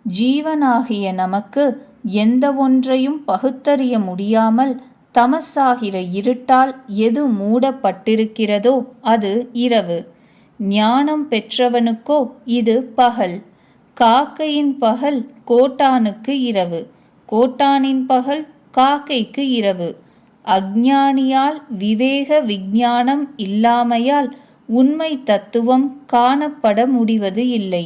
ஜீவனாகிய நமக்கு எந்த ஒன்றையும் பகுத்தறிய முடியாமல் தமசாகிற இருட்டால் எது மூடப்பட்டிருக்கிறதோ அது இரவு. ஞானம் பெற்றவனுக்கோ இது பகல். காக்கையின் பகல் கோட்டானுக்கு இரவு, கோட்டானின் பகல் காக்கைக்கு இரவு. அஞ்ஞானியால் விவேக விஞ்ஞானம் இல்லாமையால் உண்மை தத்துவம் காணப்பட முடிவது இல்லை.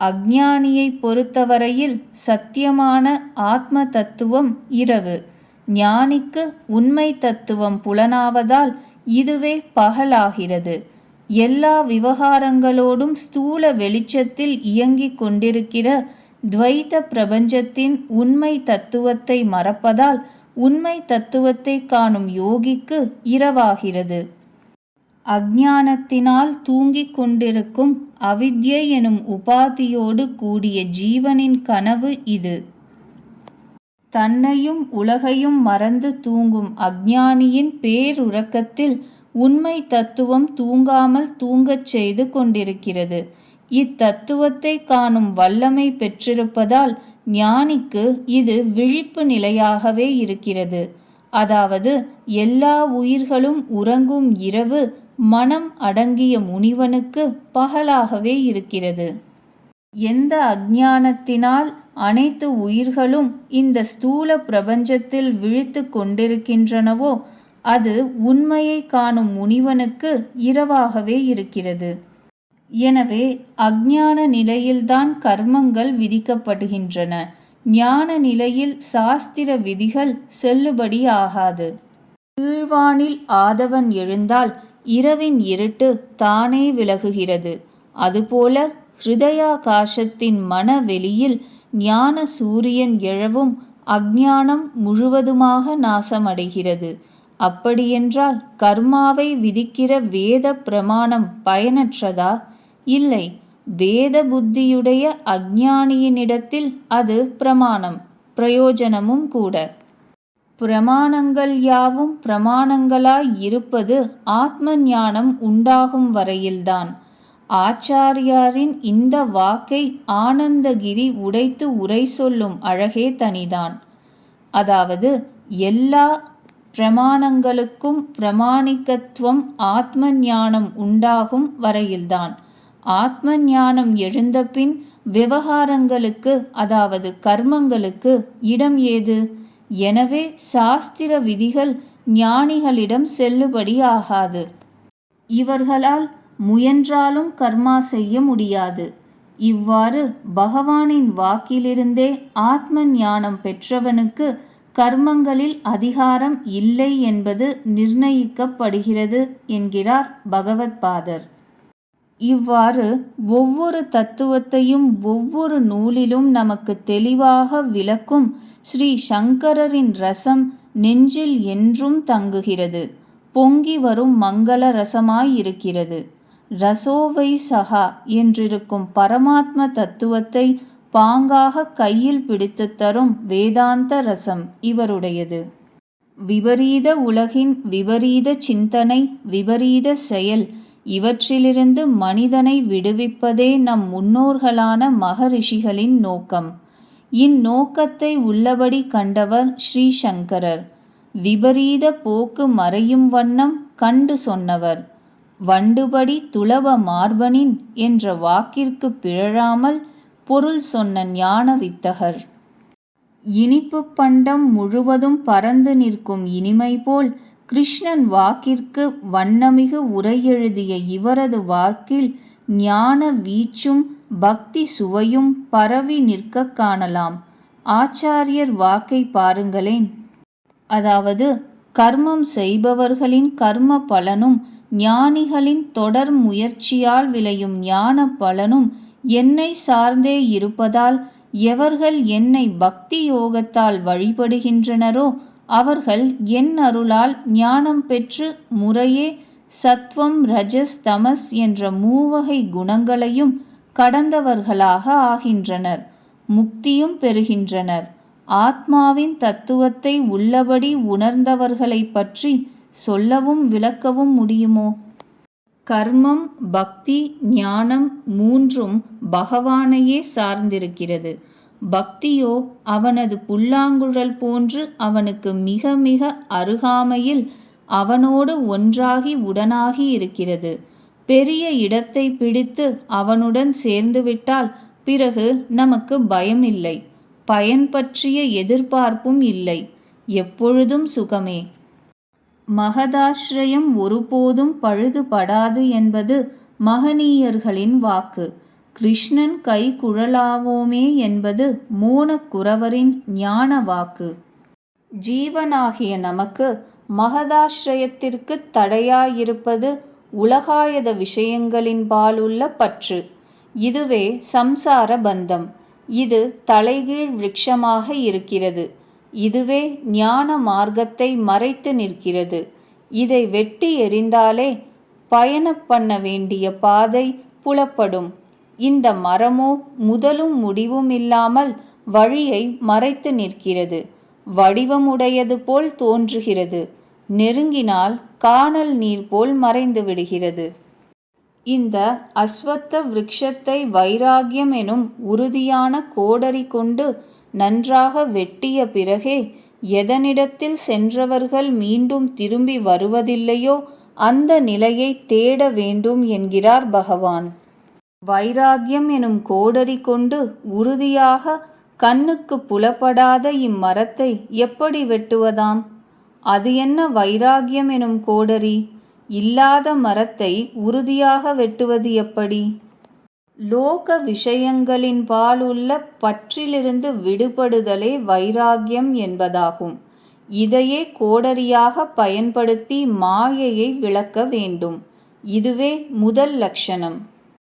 அஞ்ஞானியை பொறுத்தவரையில் சத்தியமான ஆத்ம தத்துவம் இரவு. ஞானிக்கு உண்மை தத்துவம் புலனாவதால் இதுவே பகலாகிறது. எல்லா விவகாரங்களோடும் ஸ்தூல வெளிச்சத்தில் இயங்கிக் கொண்டிருக்கிற துவைத பிரபஞ்சத்தின் உண்மை தத்துவத்தை மறப்பதால் உண்மை தத்துவத்தை காணும் யோகிக்கு இரவாகிறது. அஞ்ஞானத்தினால் தூங்கிக் கொண்டிருக்கும் அவித்யை எனும் உபாதியோடு கூடிய ஜீவனின் கனவு இது. தன்னையும் உலகையும் மறந்து தூங்கும் அஞ்ஞானியின் பேருறக்கத்தில் உண்மை தத்துவம் தூங்காமல் தூங்கச் செய்து கொண்டிருக்கிறது. இத்தத்துவத்தை காணும் வல்லமை பெற்றிருப்பதால் ஞானிக்கு இது விழிப்பு நிலையாகவே இருக்கிறது. அதாவது எல்லா உயிர்களும் உறங்கும் இரவு மனம் அடங்கிய முனிவனுக்கு பகலாகவே இருக்கிறது. எந்த அஞ்ஞானத்தினால் அனைத்து உயிர்களும் இந்த ஸ்தூல பிரபஞ்சத்தில் விழித்து கொண்டிருக்கின்றனவோ அது உண்மையை காணும் முனிவனுக்கு இரவாகவே இருக்கிறது. எனவே அஞ்ஞான நிலையில்தான் கர்மங்கள் விதிக்கப்படுகின்றன. ஞான நிலையில் சாஸ்திர விதிகள் செல்லுபடி ஆகாது. கீழ்வானில் ஆதவன் எழுந்தால் இரவின் இருட்டு தானே விலகுகிறது. அதுபோல ஹிருதயாகாசத்தின் மனவெளியில் ஞான சூரியன் எழவும் அஞ்ஞானம் முழுவதுமாக நாசமடைகிறது. அப்படியென்றால் கர்மாவை விதிக்கிற வேத பிரமாணம் பயனற்றதா? இல்லை. வேத புத்தியுடைய அஞ்ஞானியினிடத்தில் அது பிரமாணம், பிரயோஜனமும் கூட. பிரமாணங்கள் யாவும் பிரமாணங்களாய் இருப்பது ஆத்ம ஞானம் உண்டாகும் வரையில்தான். ஆச்சாரியாரின் இந்த வாக்கை ஆனந்தகிரி உடைத்து உரை சொல்லும் அழகே தனிதான். அதாவது எல்லா பிரமாணங்களுக்கும் பிரமாணிகத்துவம் ஆத்ம ஞானம் உண்டாகும் வரையில்தான். ஆத்ம ஞானம் எழுந்தபின் விவகாரங்களுக்கு, அதாவது கர்மங்களுக்கு இடம் ஏது? எனவே சாஸ்திர விதிகள் ஞானிகளிடம் செல்லுபடி ஆகாது. இவர்களால் முயன்றாலும் கர்மா செய்ய முடியாது. இவ்வாறு பகவானின் வாக்கிலிருந்தே ஆத்ம ஞானம் பெற்றவனுக்கு கர்மங்களில் அதிகாரம் இல்லை என்பது நிர்ணயிக்கப்படுகிறது என்கிறார் பகவத்பாதர். இவ்வாறு ஒவ்வொரு தத்துவத்தையும் ஒவ்வொரு நூலிலும் நமக்கு தெளிவாக விளக்கும் ஸ்ரீ சங்கரரின் ரசம் நெஞ்சில் என்றும் தங்குகிறது. பொங்கி வரும் மங்கள ரசமாயிருக்கிறது. ரசோவை சகா என்றிருக்கும் பரமாத்ம தத்துவத்தை பாங்காக கையில் பிடித்து தரும் வேதாந்த ரசம் இவருடையது. விபரீத உலகின் விபரீத சிந்தனை, விபரீத செயல் இவற்றிலிருந்து மனிதனை விடுவிப்பதே நம் முன்னோர்களான மகரிஷிகளின் நோக்கம். இந்நோக்கத்தை உள்ளபடி கண்டவர் ஸ்ரீ சங்கரர். விபரீத போக்கு மறையும் வண்ணம் கண்டு சொன்னவர். வண்டுபடி துளப மார்பனின் என்ற வாக்கிற்கு பிழறாமல் பொருள் சொன்ன ஞான வித்தகர். இனிப்பு பண்டம் முழுவதும் பரந்து நிற்கும் இனிமை போல் கிருஷ்ணன் வாக்கிற்கு வண்ணமிகு உரை எழுதிய இவரது வாக்கில் ஞான வீச்சும் பக்தி சுவையும் பரவி நிற்க காணலாம். ஆச்சாரியர் வாக்கை பாருங்களேன். அதாவது கர்மம் செய்பவர்களின் கர்ம பலனும் ஞானிகளின் தொடர் முயற்சியால் விளையும் ஞான பலனும் என்னை சார்ந்தே இருப்பதால் எவர்கள் என்னை பக்தி யோகத்தால் வழிபடுகின்றனரோ அவர்கள் என் அருளால் ஞானம் பெற்று முறையே சத்வம் ரஜஸ் தமஸ் என்ற மூவகை குணங்களையும் கடந்தவர்களாக ஆகின்றனர். முக்தியும் பெறுகின்றனர். ஆத்மாவின் தத்துவத்தை உள்ளபடி உணர்ந்தவர்களை பற்றி சொல்லவும் விளக்கவும் முடியுமோ? கர்மம், பக்தி, ஞானம் மூன்றும் பகவானையே சார்ந்திருக்கிறது. பக்தியோ அவனது புல்லாங்குழல் போன்று அவனுக்கு மிக மிக அருகாமையில் அவனோடு ஒன்றாகி உடனாகி இருக்கிறது. பெரிய இடத்தை பிடித்து அவனுடன் சேர்ந்துவிட்டால் பிறகு நமக்கு பயம் இல்லை, பயன் பற்றிய எதிர்பார்ப்பும் இல்லை, எப்பொழுதும் சுகமே. மகதாஸ்ரயம் ஒருபோதும் பழுதுபடாது என்பது மகனீயர்களின் வாக்கு. கிருஷ்ணன் கை குழலாவோமே என்பது மோனக்குரவரின் ஞான வாக்கு. ஜீவனாகிய நமக்கு மகதாஸ்ரயத்திற்கு தடையாயிருப்பது உலகாயத விஷயங்களின்பாலுள்ள பற்று. இதுவே சம்சார பந்தம். இது தலைகீழ் விருட்சமாக இருக்கிறது. இதுவே ஞான மார்க்கத்தை மறைத்து நிற்கிறது. இதை வெட்டி எறிந்தாலே பயணம் பண்ண வேண்டிய பாதை புலப்படும். இந்த மரமோ முதலும் முடிவும் இல்லாமல் வழியை மறைத்து நிற்கிறது. வடிவமுடையது போல் தோன்றுகிறது. நெருங்கினால் கானல் நீர் போல் மறைந்து விடுகிறது. இந்த அஸ்வத்த விருட்சத்தை வைராகியம் எனும் உறுதியான கோடரி கொண்டு நன்றாக வெட்டிய பிறகே எதனிடத்தில் சென்றவர்கள் மீண்டும் திரும்பி வருவதில்லையோ அந்த நிலையை தேட வேண்டும் என்கிறார் பகவான். வைராகியம் எனும் கோடரி கொண்டு உறுதியாக கண்ணுக்கு புலப்படாத இம்மரத்தை எப்படி வெட்டுவதாம்? அது என்ன வைராகியம் எனும் கோடரி? இல்லாத மரத்தை உறுதியாக வெட்டுவது எப்படி? லோக விஷயங்களின் பாலுள்ள பற்றிலிருந்து விடுபடுதலே வைராகியம் என்பதாகும். இதையே கோடரியாக பயன்படுத்தி மாயையை விளக்க வேண்டும். இதுவே முதல் லட்சணம்.